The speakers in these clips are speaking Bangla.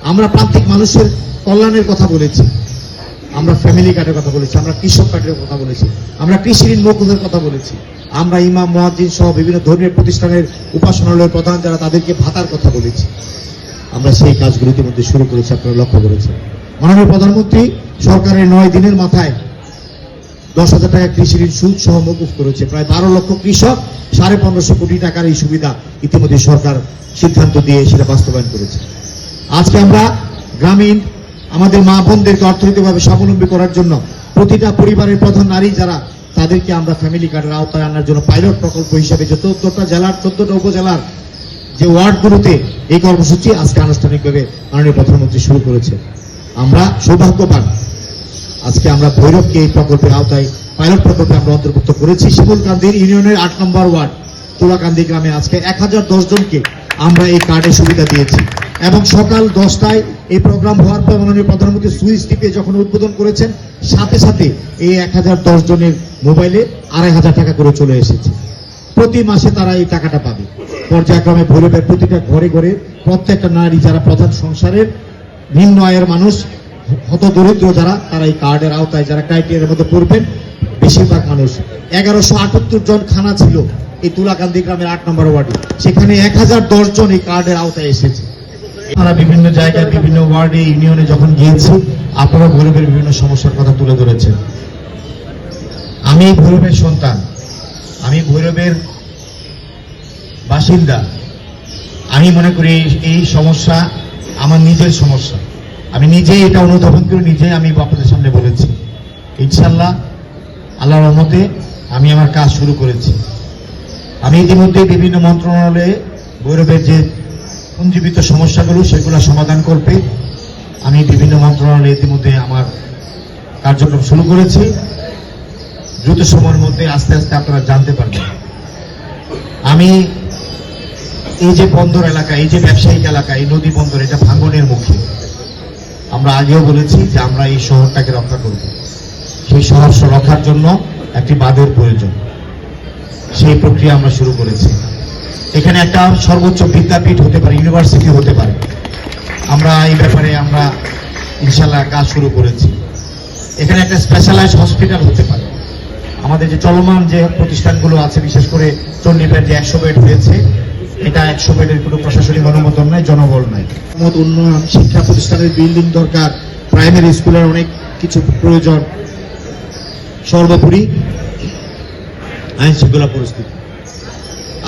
আমরা প্রান্তিক মানুষের কল্যাণের কথা বলেছি, আমরা ফ্যামিলি কার্ডের কথা বলেছি, আমরা কৃষক কার্ডের কথা বলেছি, আমরা কৃষি ঋণ মওকুফের কথা বলেছি, আমরা ইমাম মুয়াজ্জিন সহ বিভিন্ন ধর্মীয় প্রতিষ্ঠানের উপাসনালয়ের প্রধান যারা তাদেরকে ভাতার কথা বলেছি। আমরা সেই কাজগুলো ইতিমধ্যে শুরু করেছি, আপনারা লক্ষ্য করেছেন। মাননীয় প্রধানমন্ত্রী সরকারের 9 দিনের মাথায় 10,000 টাকা কৃষি ঋণ সুদ সহ মওকুফ করেছে। প্রায় 12 লক্ষ কৃষক 1550 কোটি টাকার এই সুবিধা ইতিমধ্যে সরকার সিদ্ধান্ত দিয়ে সেটা বাস্তবায়ন করেছে। আজকে আমরা গ্রামীণ আমাদের মা বোনদেরকে অর্থনৈতিকভাবে স্বাবলম্বী করার জন্য প্রতিটা পরিবারের প্রধান নারী যারা তাদেরকে আমরা ফ্যামিলি কার্ডের আওতায় আনার জন্য পাইলট প্রকল্প হিসেবে যে 14টা জেলার 14টা উপজেলার যে ওয়ার্ডগুলোতে এই কর্মসূচি আজকে আনুষ্ঠানিকভাবে মাননীয় প্রধানমন্ত্রী শুরু করেছে। আমরা সৌভাগ্যবান, আজকে আমরা ভৈরবকে এই প্রকল্পের আওতায় পাইলট প্রকল্পে আমরা অন্তর্ভুক্ত করেছি। শিমুলকান্দির ইউনিয়নের 8 নম্বর ওয়ার্ড তুলাকান্দি গ্রামে আজকে 1010 জনকে আমরা এই কার্ডের সুবিধা দিয়েছি এবং সকাল 10টায় এই প্রোগ্রাম হওয়ার পর মাননীয় প্রধানমন্ত্রী সুইচ টিপে যখন উদ্বোধন করেছেন সাথে সাথে এই 1010 জনের মোবাইলে 2500 টাকা করে চলে এসেছে। প্রতি মাসে তারা এই টাকাটা পাবে। পর্যায়ক্রমে ভৈরবের প্রতিটা ঘরে ঘরে প্রত্যেকটা নারী যারা প্রধান সংসারের নিম্ন আয়ের মানুষ, হত দরিদ্র যারা, তারা এই কার্ডের আওতায় যারা ক্রাইটেরিয়ার মধ্যে পড়বেন, বেশিরভাগ মানুষ 1178 জন খানা ছিল এই তুলাকান্দি গ্রামের 8 নম্বর ওয়ার্ডে, সেখানে 1010 জন এই কার্ডের আওতায় এসেছে। আমরা বিভিন্ন জায়গায় বিভিন্ন ওয়ার্ডে ইউনিয়নে যখন গিয়েছি আপনারা ভৈরবের বিভিন্ন সমস্যার কথা তুলে ধরেছেন। আমি ভৈরবের সন্তান, আমি ভৈরবের বাসিন্দা, আমি মনে করি এই সমস্যা আমার নিজের সমস্যা। আমি নিজেই এটা অনুধাবন করে নিজেই আমি আপনাদের সামনে বলেছি। ইনশাআল্লাহ আল্লাহর রহমতে আমি আমার কাজ শুরু করেছি। আমি ইতিমধ্যে বিভিন্ন মন্ত্রণালয়ে ভৈরবের যে পুঞ্জীবিত সমস্যাগুলো সেগুলো সমাধান করবে আমি বিভিন্ন মন্ত্রণালয়ে ইতিমধ্যে আমার কার্যক্রম শুরু করেছি। দ্রুত সময়ের মধ্যে আস্তে আস্তে আপনারা জানতে পারবেন। আমি এই যে বন্দর এলাকা, এই যে ব্যবসায়িক এলাকা, এই নদী বন্দর, এটা ভাঙনের মুখে। আমরা আগেও বলেছি যে আমরা এই শহরটাকে রক্ষা করব। সেই শহর রক্ষার জন্য একটি বাঁধের প্রয়োজন, সেই প্রক্রিয়া আমরা শুরু করেছি। এখানে একটা সর্বোচ্চ বিদ্যাপীঠ হতে পারে, ইউনিভার্সিটি হতে পারে। আমরা এই ব্যাপারে আমরা ইনশাল্লাহ কাজ শুরু করেছি। এখানে একটা স্পেশালাইজড হসপিটাল হতে পারে। আমাদের যে চলমান যে প্রতিষ্ঠানগুলো আছে, বিশেষ করে চণ্ডীপের যে 100 বেড হয়েছে, এটা 100 বেডের কোনো প্রশাসনিক অনুমোদন নাই, জনবল নাই। উন্নয়ন, শিক্ষা প্রতিষ্ঠানের বিল্ডিং দরকার, প্রাইমারি স্কুলের অনেক কিছু প্রয়োজন, সর্বোপরি আইন শৃঙ্খলা পরিস্থিতি।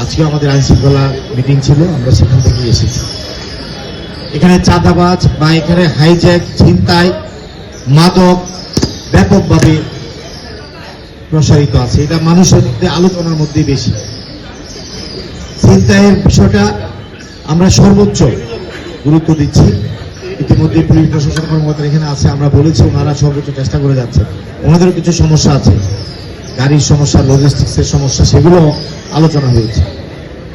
আজকে আমাদের আইন শৃঙ্খলা মিটিং ছিল, আমরা সেখান থেকে এসেছি। এখানে চাঁদাবাজ বা এখানে হাইজ্যাক, ছিনতাই, মাদক ব্যাপকভাবে প্রসারিত আছে। এটা মানুষের মধ্যে আলোচনার মধ্যে বেশি। ছিনতাইয়ের বিষয়টা আমরা সর্বোচ্চ গুরুত্ব দিচ্ছি। ইতিমধ্যে পুলিশ প্রশাসন কর্মকর্তা এখানে আছে, আমরা বলেছি ওনারা সর্বোচ্চ চেষ্টা করে যাচ্ছে। ওনাদেরও কিছু সমস্যা আছে, গাড়ির সমস্যা, লজিস্টিক্সের সমস্যা, সেগুলো আলোচনা হয়েছে।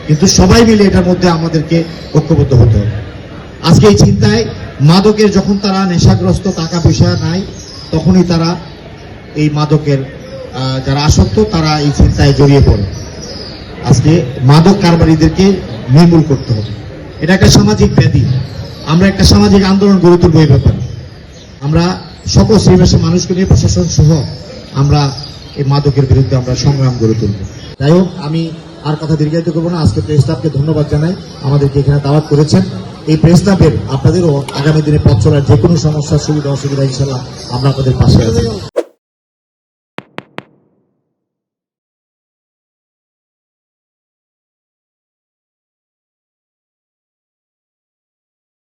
কিন্তু সবাই মিলে এটার মধ্যে আমাদেরকে ঐক্যবদ্ধ হতে হবে। আজকে এই চিন্তায় মাদকের যখন তারা নেশাগ্রস্ত, টাকা পয়সা নাই, তখনই তারা এই মাদকের যারা আসক্ত তারা এই চিন্তায় জড়িয়ে পড়ে। আজকে মাদক কারবারিদেরকে নির্মূল করতে হবে। এটা একটা সামাজিক ব্যাধি। আমরা একটা সামাজিক আন্দোলন গড়ে তুলব এই ব্যাপারে। আমরা সকল শ্রেণীর মানুষকে নিয়ে, প্রশাসন সহ আমরা এই মাদকের বিরুদ্ধে আমরা সংগ্রাম গড়ে তুলব। যাই হোক, আমি আর কথা দীর্ঘায়িত করবো না। আজকে প্রেস ক্লাবকে ধন্যবাদ জানাই, আমাদেরকে এখানে দাওয়াত করেছেন। এই প্রেস ক্লাবের আপনাদেরও আগামী দিনে পথ চলার যে কোনো সমস্যা, সুবিধা অসুবিধা ইনশাল্লাহ আমরা আপনাদের পাশে আছি।